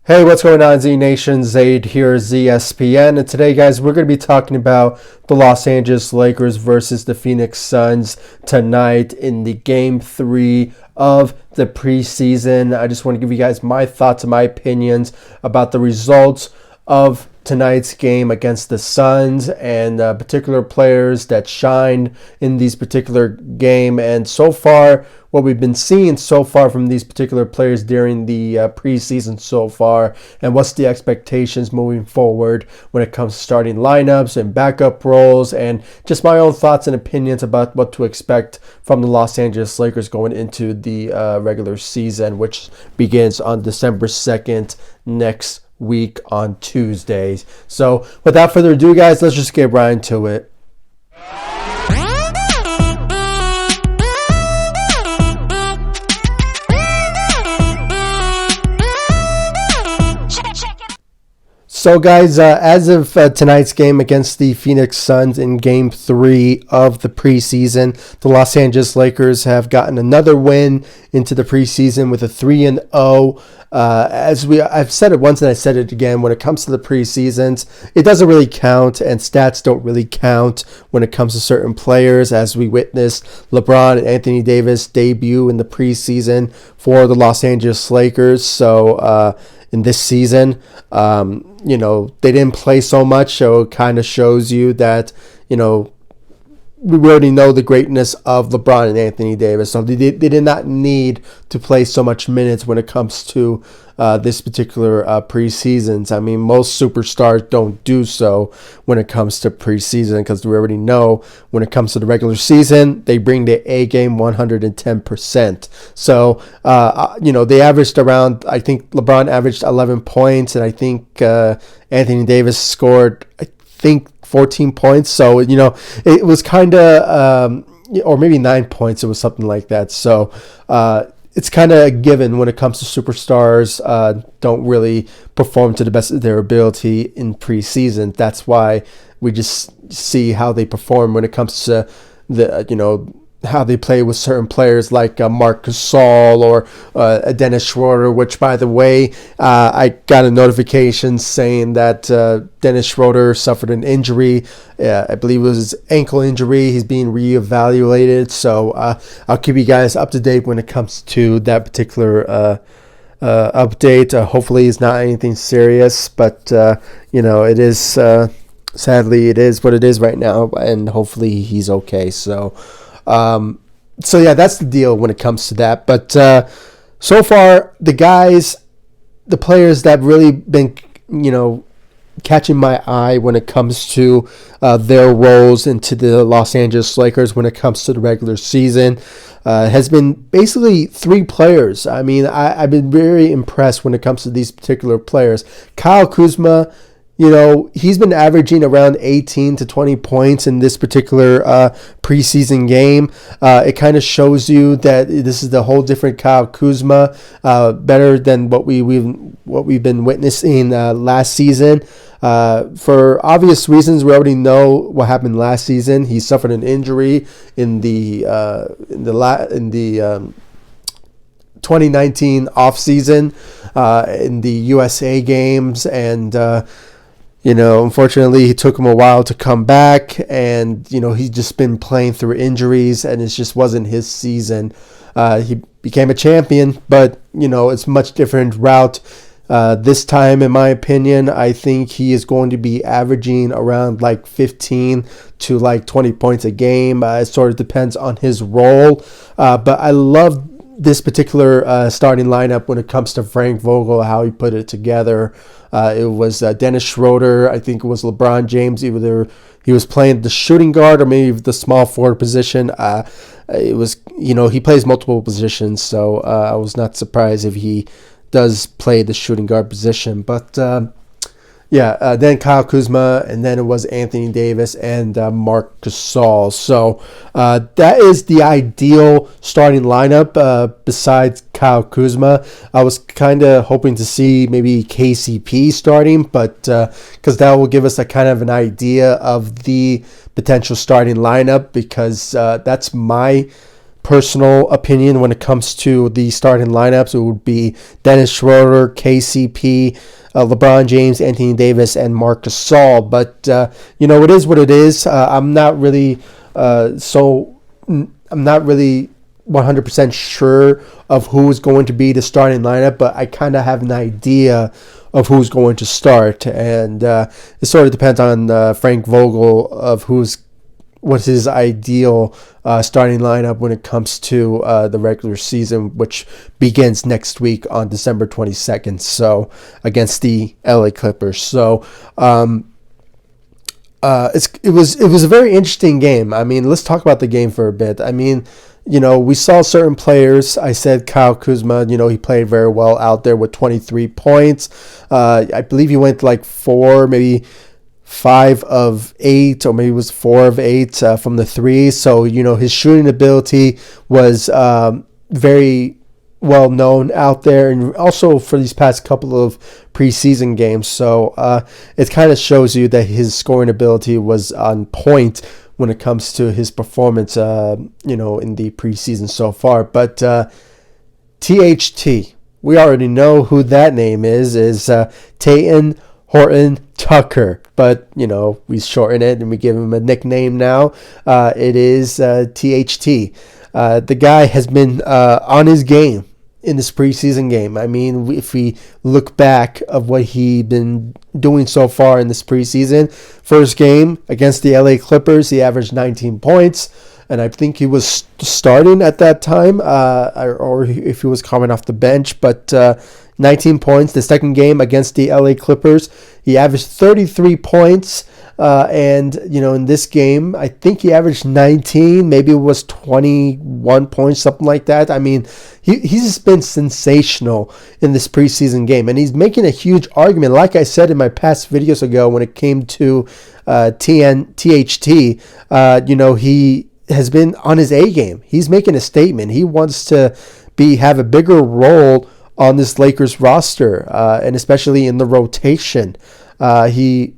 Hey, what's going on, Z Nation? Zaid here, ZSPN. And today, guys, we're going to be talking about the Los Angeles Lakers versus the Phoenix Suns tonight in the Game 3 of the preseason. I just want to give you guys my thoughts and my opinions about the results of tonight's game against the Suns and particular players that shined in these particular game. And so far, what we've been seeing so far from these particular players during the preseason so far, and what's the expectations moving forward when it comes to starting lineups and backup roles, and just my own thoughts and opinions about what to expect from the Los Angeles Lakers going into the regular season, which begins on December 2nd next week on Tuesdays. So without further ado, guys, let's just get right into it. So, guys, as of tonight's game against the Phoenix Suns in Game 3 of the preseason, the Los Angeles Lakers have gotten another win into the preseason with a 3-0. I've said it once and I said it again, when it comes to the preseasons, it doesn't really count, and stats don't really count when it comes to certain players, as we witnessed LeBron and Anthony Davis debut in the preseason for the Los Angeles Lakers. So, in this season, they didn't play so much, so it kind of shows you that, we already know the greatness of LeBron and Anthony Davis. So they did not need to play so much minutes when it comes to this particular preseasons. I mean, most superstars don't do so when it comes to preseason, because we already know when it comes to the regular season, they bring the A game 110%. So, they averaged around, I think LeBron averaged 11 points, and I think Anthony Davis scored, 14 points. So, it was kind of, or maybe 9 points. It was something like that. So, it's kind of a given when it comes to superstars don't really perform to the best of their ability in preseason. That's why we just see how they perform when it comes to how they play with certain players like Marc Gasol or Dennis Schroeder, which, by the way, I got a notification saying that Dennis Schroeder suffered an injury. I believe it was his ankle injury. He's being reevaluated. So I'll keep you guys up to date when it comes to that particular update. Hopefully it's not anything serious, but, it is, sadly, it is what it is right now, and hopefully he's okay. So yeah, that's the deal when it comes to that. But so far, the players that really been, catching my eye when it comes to their roles into the Los Angeles Lakers when it comes to the regular season has been basically three players. I mean, I've been very impressed when it comes to these particular players. Kyle Kuzma, he's been averaging around 18 to 20 points in this particular preseason game. It kind of shows you that this is the whole different Kyle Kuzma, better than what we've been witnessing last season. For obvious reasons, we already know what happened last season. He suffered an injury in the 2019 offseason in the USA games, and unfortunately, it took him a while to come back, and, he's just been playing through injuries, and it just wasn't his season. He became a champion, but, it's much different route. This time, in my opinion, I think he is going to be averaging around 15 to 20 points a game. It sort of depends on his role, but I love this particular starting lineup when it comes to Frank Vogel, how he put it together. It was Dennis Schroeder. I think it was LeBron James. Either he was playing the shooting guard or maybe the small forward position. It was, he plays multiple positions, so I was not surprised if he does play the shooting guard position. But then Kyle Kuzma, and then it was Anthony Davis and Marc Gasol. So that is the ideal starting lineup besides Kyle Kuzma. I was kind of hoping to see maybe KCP starting, but because that will give us a kind of an idea of the potential starting lineup, because that's my personal opinion when it comes to the starting lineups, it would be Dennis Schroeder, KCP, LeBron James, Anthony Davis, and Marc Gasol. But it is what it is. I'm not really 100% sure of who's going to be the starting lineup, but I kind of have an idea of who's going to start, and it sort of depends on Frank Vogel of what's his ideal starting lineup when it comes to the regular season, which begins next week on December 22nd, so against the LA Clippers. So it was a very interesting game. I mean, let's talk about the game for a bit. I mean, we saw certain players. I said Kyle Kuzma, he played very well out there with 23 points. I believe he went like 5 of 8, or maybe it was 4 of 8 from the three. So, his shooting ability was very well known out there, and also for these past couple of preseason games. So it kind of shows you that his scoring ability was on point when it comes to his performance, in the preseason so far. But THT, we already know who that name is Talen Horton-Tucker. But, we shorten it and we give him a nickname now. It is THT. The guy has been on his game in this preseason game. I mean, if we look back of what he's been doing so far in this preseason, first game against the LA Clippers, he averaged 19 points, and I think he was starting at that time, or if he was coming off the bench, but 19 points. The second game against the LA Clippers, he averaged 33 points, and in this game, I think he averaged 19, maybe it was 21 points, something like that. I mean, he's just been sensational in this preseason game, and he's making a huge argument. Like I said in my past videos ago, when it came to THT, he has been on his A game. He's making a statement. He wants to have a bigger role on this Lakers roster, and especially in the rotation. He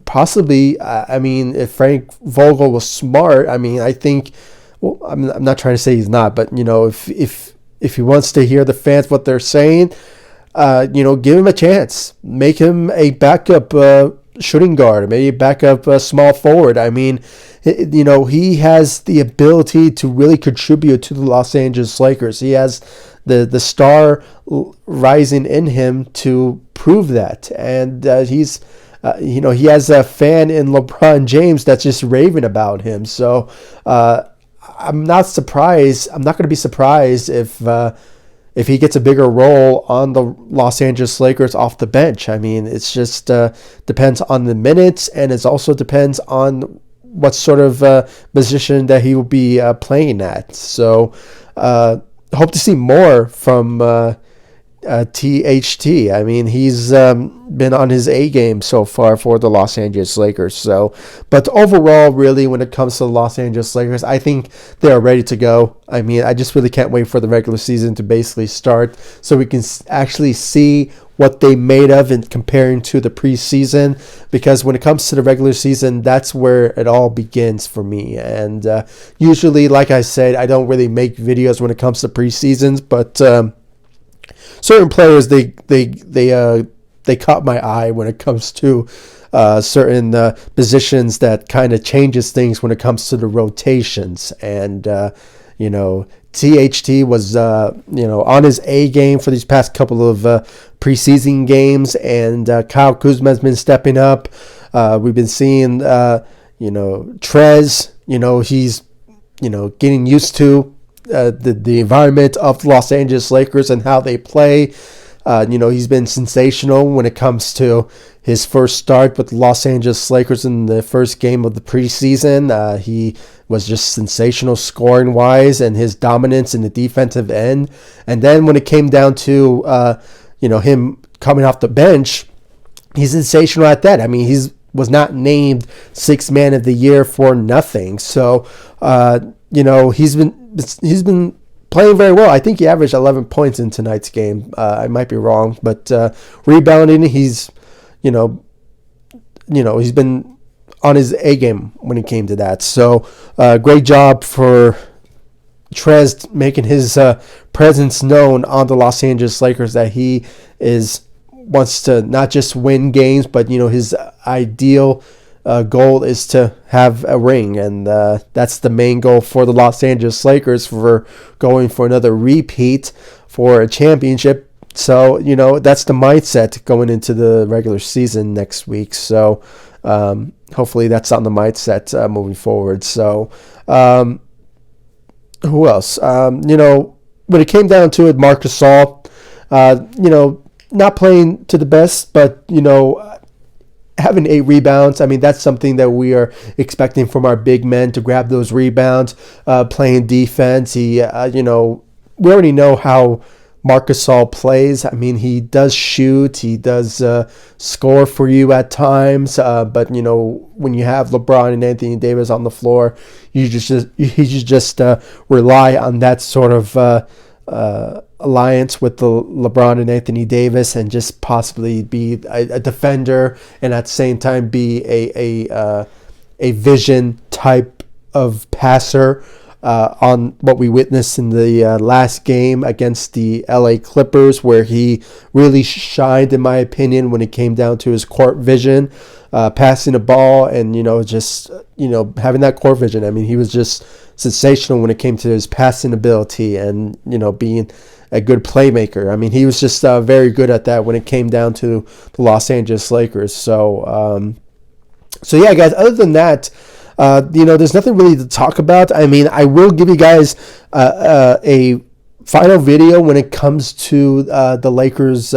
possibly, if Frank Vogel was smart, I think, well, I'm not trying to say he's not, but if he wants to hear the fans what they're saying, give him a chance, make him a backup shooting guard, maybe a backup small forward. I mean, he has the ability to really contribute to the Los Angeles Lakers. He has the star rising in him to prove that, and he has a fan in LeBron James that's just raving about him. So I'm not surprised. I'm not going to be surprised if he gets a bigger role on the Los Angeles Lakers off the bench. I mean, it's just depends on the minutes, and it also depends on what sort of position that he will be playing at. So hope to see more from THT. I mean, he's been on his A game so far for the Los Angeles Lakers. So, but overall, really, when it comes to the Los Angeles Lakers, I think they are ready to go. I mean, I just really can't wait for the regular season to basically start so we can actually see what they made of in comparing to the preseason, because when it comes to the regular season, that's where it all begins for me. And usually, like I said, I don't really make videos when it comes to preseasons, but certain players, they caught my eye when it comes to certain positions that kind of changes things when it comes to the rotations. And THT was on his A game for these past couple of preseason games, and Kyle Kuzma has been stepping up. We've been seeing Trez, he's getting used to the environment of the Los Angeles Lakers and how they play. He's been sensational when it comes to his first start with the Los Angeles Lakers in the first game of the preseason. He was just sensational scoring-wise, and his dominance in the defensive end. And then when it came down to, him coming off the bench, he's sensational at that. I mean, he was not named Sixth Man of the Year for nothing. So, he's been playing very well. I think he averaged 11 points in tonight's game. I might be wrong, but rebounding, he's been on his A game when it came to that. So great job for Trez making his presence known on the Los Angeles Lakers, that he wants to not just win games, but his ideal goal is to have a ring, and that's the main goal for the Los Angeles Lakers, for going for another repeat for a championship. So that's the mindset going into the regular season next week. So hopefully that's on the mindset moving forward. So who else? When it came down to it, Marc Gasol, not playing to the best, but having 8 rebounds. I mean, that's something that we are expecting from our big men, to grab those rebounds, playing defense. He, we already know how Marc Gasol plays. I mean, he does shoot, he does score for you at times, but when you have LeBron and Anthony Davis on the floor, you just rely on that sort of alliance with the LeBron and Anthony Davis, and just possibly be a defender, and at the same time be a vision type of passer. On what we witnessed in the last game against the LA Clippers, where he really shined, in my opinion, when it came down to his court vision, passing the ball, and just having that court vision. I mean, he was just sensational when it came to his passing ability, and being a good playmaker. I mean, he was just very good at that when it came down to the Los Angeles Lakers. So yeah, guys. Other than that, there's nothing really to talk about. I mean, I will give you guys a final video when it comes to the Lakers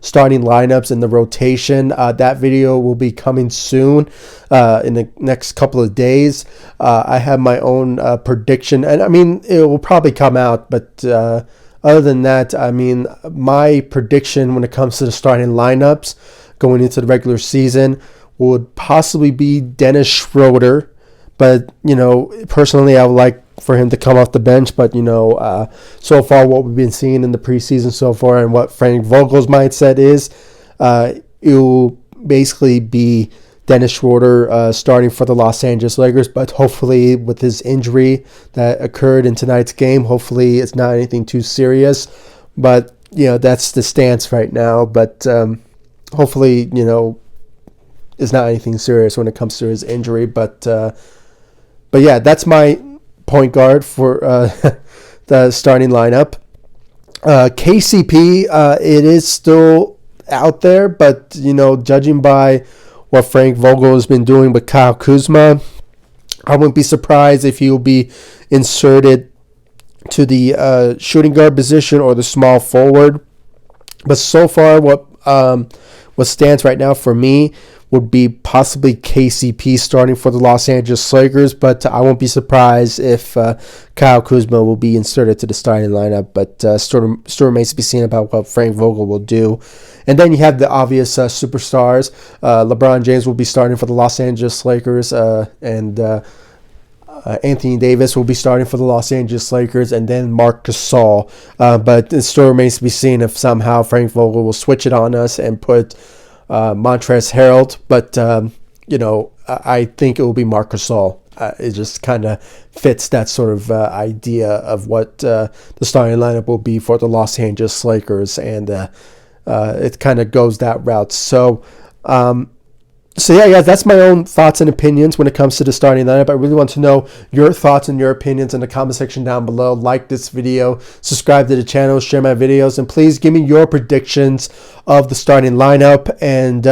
starting lineups and the rotation. That video will be coming soon in the next couple of days. I have my own prediction, and I mean, it will probably come out, but other than that, I mean, my prediction when it comes to the starting lineups going into the regular season would possibly be Dennis Schroeder. But, personally, I would like for him to come off the bench. But, so far what we've been seeing in the preseason so far, and what Frank Vogel's mindset is, it will basically be Dennis Schroeder starting for the Los Angeles Lakers. But hopefully with his injury that occurred in tonight's game, hopefully it's not anything too serious. But, that's the stance right now. But hopefully, it's not anything serious when it comes to his injury. But yeah, that's my point guard for the starting lineup. KCP, it is still out there, but judging by what Frank Vogel has been doing with Kyle Kuzma, I wouldn't be surprised if he will be inserted to the shooting guard position or the small forward. But so far, what stands right now for me would be possibly KCP starting for the Los Angeles Lakers, but I won't be surprised if Kyle Kuzma will be inserted to the starting lineup, but still remains to be seen about what Frank Vogel will do. And then you have the obvious superstars. LeBron James will be starting for the Los Angeles Lakers, and Anthony Davis will be starting for the Los Angeles Lakers, and then Marc Gasol. But it still remains to be seen if somehow Frank Vogel will switch it on us and put Montrezl Harrell, but I think it will be Marc Gasol. It just kind of fits that sort of idea of what the starting lineup will be for the Los Angeles Lakers, and it kind of goes that route. So yeah, guys, that's my own thoughts and opinions when it comes to the starting lineup. I really want to know your thoughts and your opinions in the comment section down below. Like this video, subscribe to the channel, share my videos, and please give me your predictions of the starting lineup. And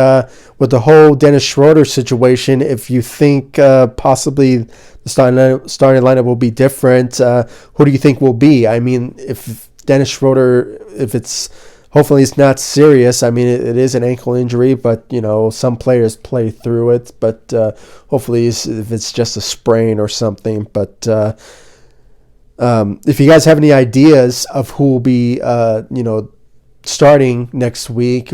with the whole Dennis Schroeder situation, if you think possibly the starting lineup will be different, who do you think will be? I mean, if Dennis Schroeder, hopefully it's not serious. I mean, it is an ankle injury, but, some players play through it. But hopefully if it's just a sprain or something. But if you guys have any ideas of who will be, starting next week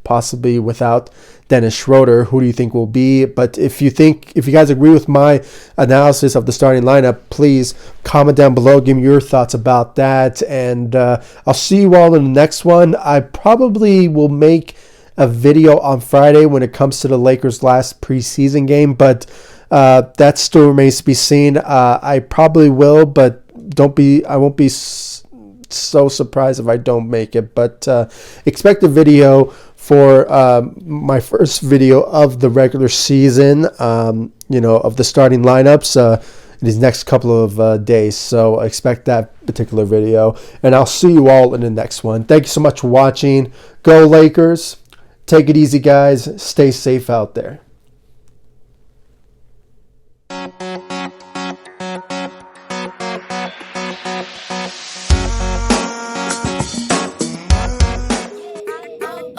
possibly without Dennis Schroeder, who do you think will be? But if you guys agree with my analysis of the starting lineup, please comment down below, give me your thoughts about that, and I'll see you all in the next one. I probably will make a video on Friday when it comes to the Lakers' last preseason game, but that still remains to be seen. I probably will, but I won't be so surprised if I don't make it. But expect a video for my first video of the regular season, of the starting lineups in these next couple of days. So expect that particular video. And I'll see you all in the next one. Thank you so much for watching. Go Lakers. Take it easy, guys. Stay safe out there.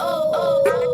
Oh, oh, oh.